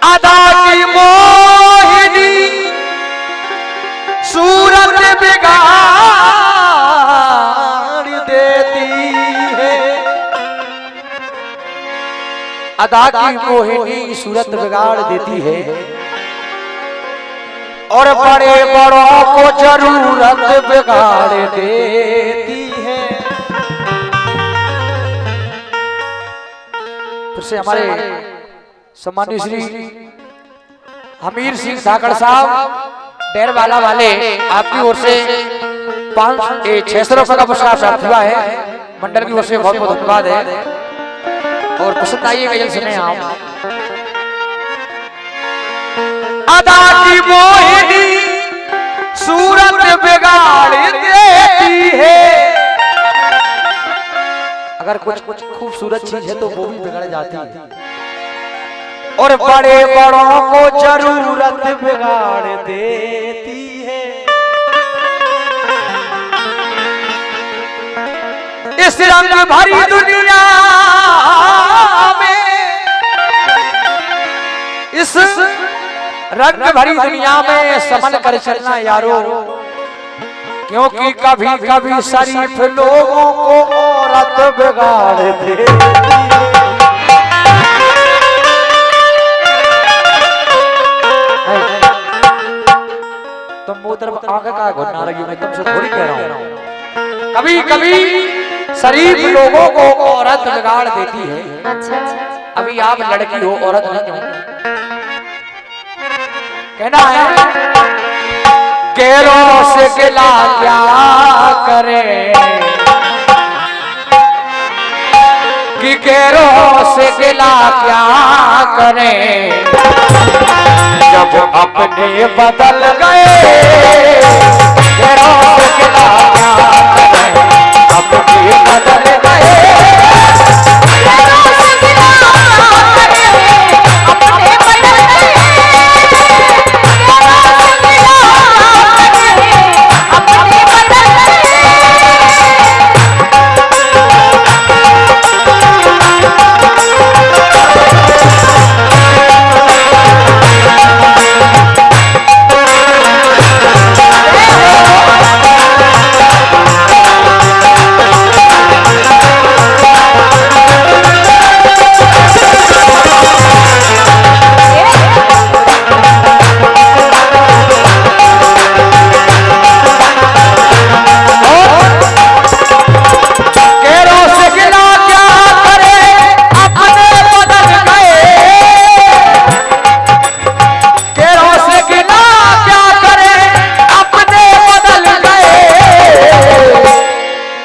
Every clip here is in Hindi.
अदा की मोहिनी सूरत बिगाड़ देती है। अदा की मोहिनी सूरत बिगाड़ देती है और बड़े बड़ों को जरूरत बिगाड़ देती है। फिर से हमारे सम्मानित श्री हमीर सिंह धाकड़ साहब डेरवाला वाले आपकी ओर से 600 रुपए का पुरस्कार प्राप्त हुआ है। मंडल की ओर से बहुत बहुत धन्यवाद है और पसंद आई गजल सुने आप। अदा की मोहिनी सूरत बिगाड़ देती है। अगर कुछ खूबसूरत चीज है तो वो भी बिगड़ जाती है और बड़े बड़ों को जरूरत बिगाड़ देती है। इस रंग भरी दुनिया में, इस रंग भरी दुनिया में संभल कर चलना यारो, क्योंकि कभी कभी शरीफ लोगों को औरत बिगाड़ देती है। तुम वो तरफ आगे का घुटना रही हो, मैं तुमसे थोड़ी कह रहा हूँ। कभी कभी शरीफ लोगों को औरत बिगाड़ देती है। अच्छा। अभी आप लड़की हो, औरत नहीं हो। कहना है गैरों से गिला क्या करे, कि गैरों से गिला क्या करे, जब अपने बदल गए। गैरों से गिला क्या करे, अपने बदल गए।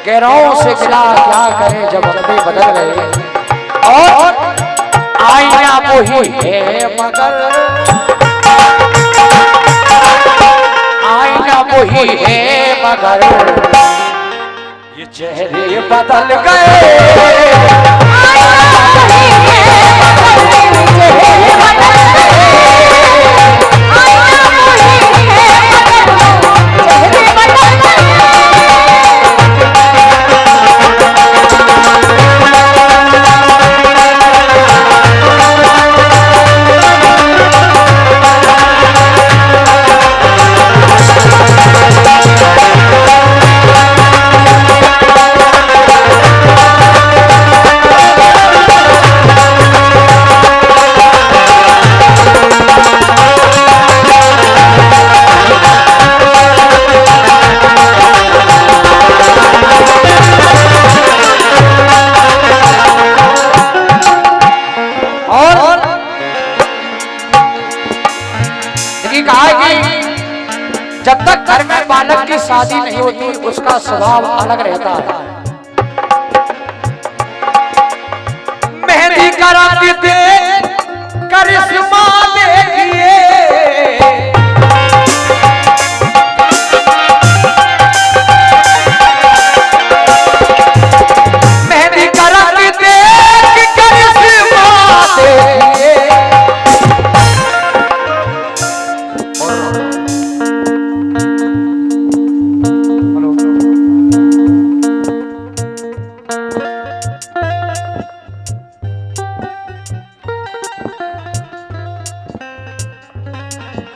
गैरों से गिला क्या करे, जब अपने बदल गए। और आईना वही है मगर, आईना वही है मगर, ये चेहरे बदल गए। जब तक घर में बालक की शादी नहीं होती उसका स्वभाव अलग रहता है। मेहंदी का रंग दे करिश्मा देखिए, मेहंदी का रंग दे करिश्मा देखिए।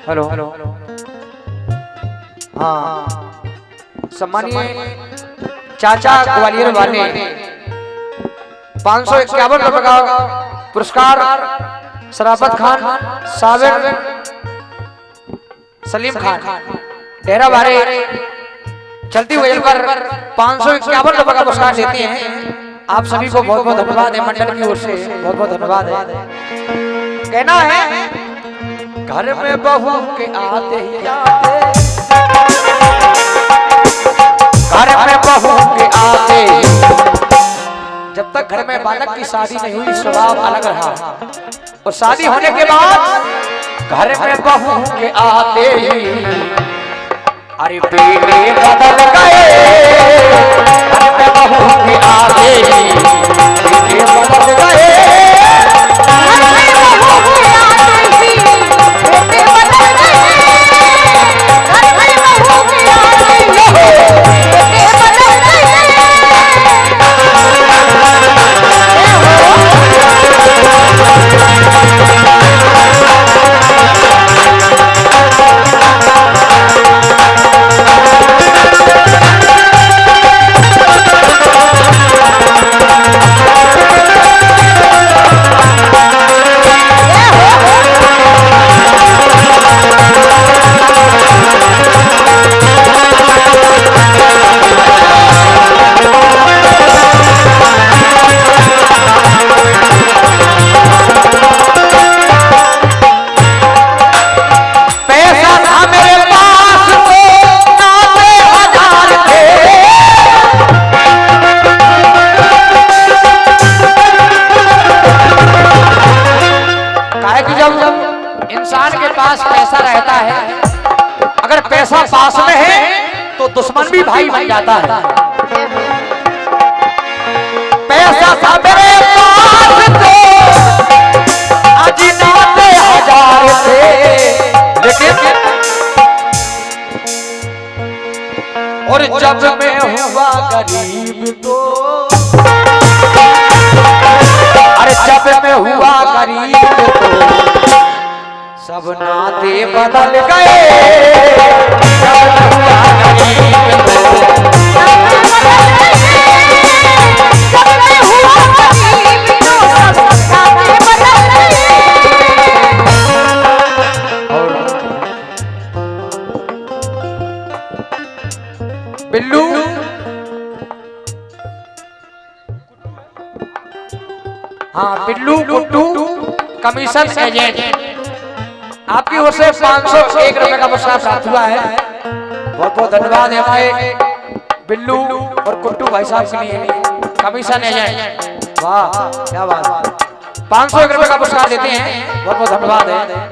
हेलो हाँ सम्मानीय चाचा ग्वालियर वाले 551 रुपए का पुरस्कार शराफत खान साबिर सलीम खान डेरा बारे चलती हुई पर 551 रुपए का पुरस्कार देते हैं। आप सभी को बहुत बहुत धन्यवाद है, मंडल की ओर से बहुत बहुत धन्यवाद है। कहना है घर में बहू के आते ही आते, घर में बहू के आते, जब तक घर में बालक की शादी नहीं हुई स्वभाव अलग रहा, और शादी होने के बाद घर में बहू के आते ही अरे पीले बदल गए, घर में बहू के आते ही पीले बदल गए, पैसा रहता है, अगर पैसा पास में है तो दुश्मन भी भाई बन जाता है। पैसा था मेरे पास तो अजिनाते हजार थे, लेकिन और जब मैं हुआ गरीब तो अरे जब मैं हुआ गरीब तो सब नाते बदल गए, बिल्लू हाँ बिल्लू गुड्डू कमीशन एजेंट आपकी ओर से 501 रुपए का पुरस्कार प्राप्त हुआ है। बहुत बहुत धन्यवाद है हमारे बिल्लू और कुट्टू भाई साहब के लिए, कमीशन एजेंट। वाह क्या बात, 501 रुपए का पुरस्कार देते हैं, बहुत बहुत धन्यवाद है।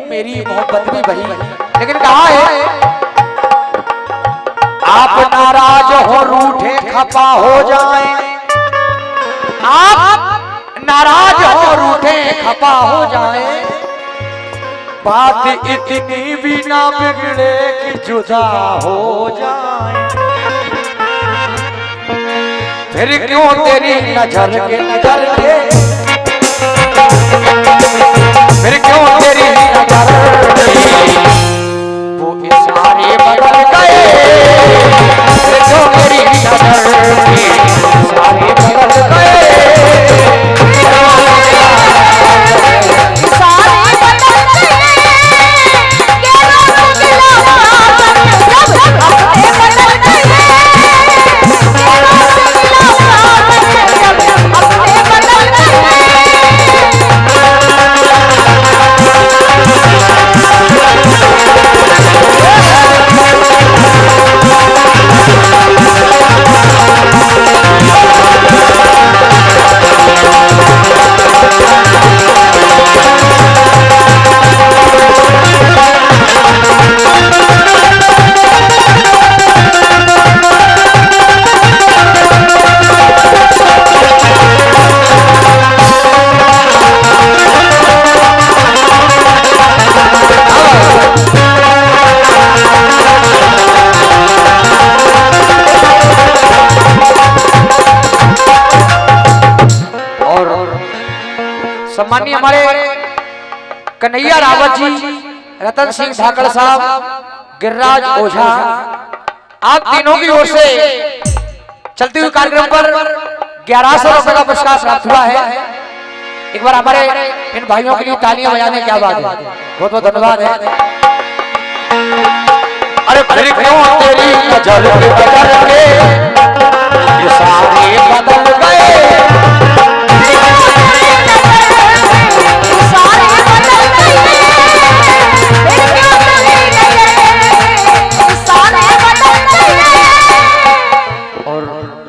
मेरी मोहब्बत भी बही, लेकिन कहा है आप नाराज हो रूठे खफा हो जाएं, आप नाराज हो रूठे खफा हो जाएं, बात इतनी भी ना बिगड़े कि जुदा हो जाएं, फिर क्यों तेरी नजर के फिर क्यों तेरी नजर वो इशारे बदल गए, फिर क्यों तेरी नजर इशारे बदल गए, इशारे बदल गए सम्मानीय हमारे कन्हैया रावत जी, रतन सिंह धाकड़ साहब, गिरिराज ओझा, आप तीनों की ओर से चलते हुए कार्यक्रम पर 1100 रुपए का पुरस्कार प्राप्त हुआ है। एक बार हमारे इन भाइयों के लिए तालियां बजाने, क्या बात है, बहुत बहुत धन्यवाद है। अरे फिर क्यों तेरी नजर बदल के ये सारे बदल गए,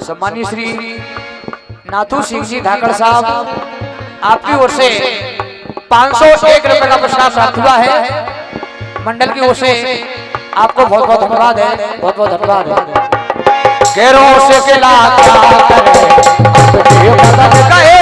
सम्मानीय श्री नाथू सिंह जी धाकड़ साहब, आपकी ओर से 501 रुपए का पुरस्कार प्राप्त हुआ है। मंडल की ओर से आपको बहुत बहुत धन्यवाद है, बहुत बहुत धन्यवाद है। गैरों से खिला क्या करे, बदल गए